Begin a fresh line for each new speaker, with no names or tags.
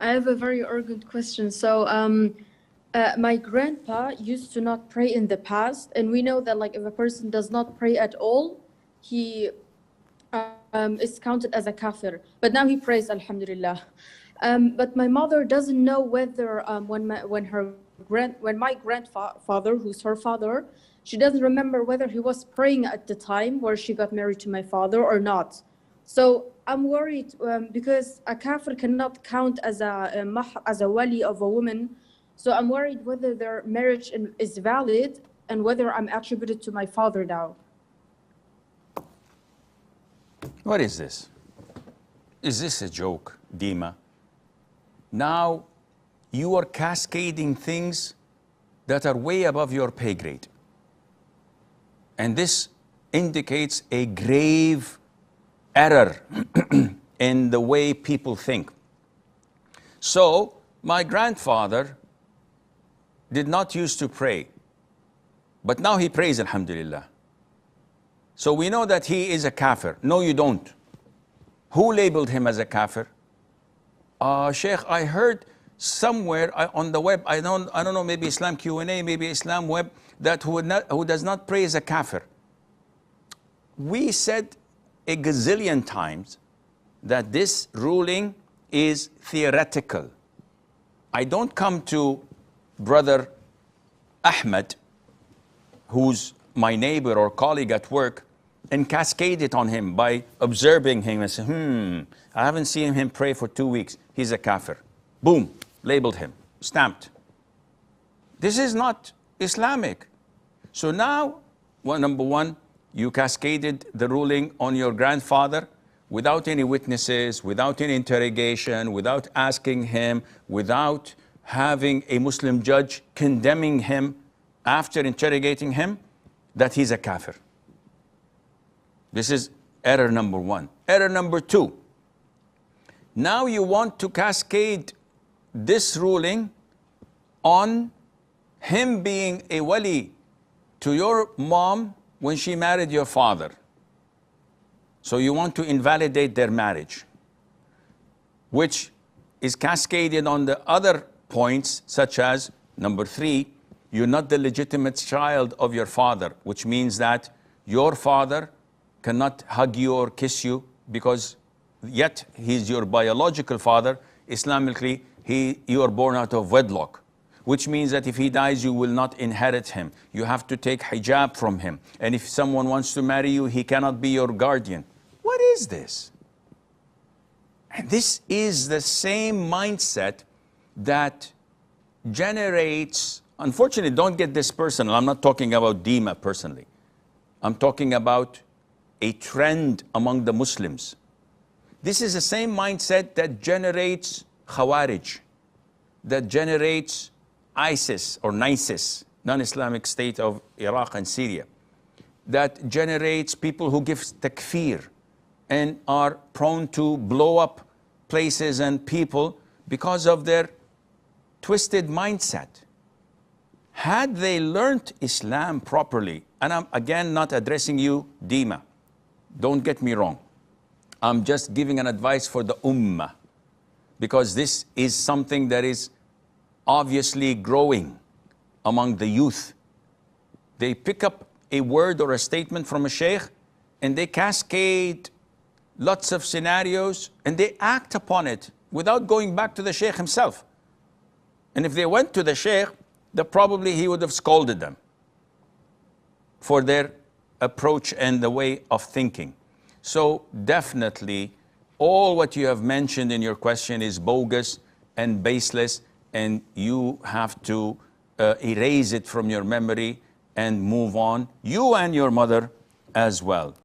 I have a very urgent question. So, my grandpa used to not pray in the past, and we know that like if a person does not pray at all, he is counted as a kafir. But now he prays, Alhamdulillah. But my mother doesn't know whether when my grandfather, who's her father, she doesn't remember whether he was praying at the time where she got married to my father or not. So I'm worried because a kafir cannot count as a wali of a woman. So I'm worried whether their marriage is valid and whether I'm attributed to my father now.
What is this? Is this a joke, Dima? Now you are cascading things that are way above your pay grade. And this indicates a grave error in the way people think. So my grandfather did not used to pray, but now he prays, Alhamdulillah. So we know that he is a kafir. No, you don't. Who labeled him as a kafir? Sheikh, I heard somewhere on the web, I don't know, maybe Islam Q&A, maybe Islam Web, that who does not pray is a kafir. We said a gazillion times that this ruling is theoretical. I don't come to brother Ahmed, who's my neighbor or colleague at work, and cascade it on him by observing him and say, I haven't seen him pray for 2 weeks. He's a kafir. Boom, labeled him, stamped. This is not Islamic. So now, number one, you cascaded the ruling on your grandfather without any witnesses, without any interrogation, without asking him, without having a Muslim judge condemning him after interrogating him, that he's a kafir. This is error number one. Error number two, now you want to cascade this ruling on him being a wali to your mom when she married your father. So you want to invalidate their marriage, which is cascaded on the other points, such as number three, you're not the legitimate child of your father, which means that your father cannot hug you or kiss you because yet he's your biological father. Islamically, you are born out of wedlock, which means that if he dies, you will not inherit him. You have to take hijab from him. And if someone wants to marry you, he cannot be your guardian. What is this? And this is the same mindset that generates, unfortunately, don't get this personal. I'm not talking about Dima personally. I'm talking about a trend among the Muslims. This is the same mindset that generates Khawarij, that generates ISIS or NISIS, non-Islamic State of Iraq and Syria, that generates people who give TAKFIR and are prone to blow up places and people because of their twisted mindset. Had they learned Islam properly, and I'm again not addressing you, Dima, don't get me wrong. I'm just giving an advice for the ummah, because this is something that is obviously growing among the youth. They pick up a word or a statement from a sheikh and they cascade lots of scenarios and they act upon it without going back to the sheikh himself. And if they went to the sheikh, probably he would have scolded them for their approach and the way of thinking. So definitely all what you have mentioned in your question is bogus and baseless, and you have to erase it from your memory and move on, you and your mother as well.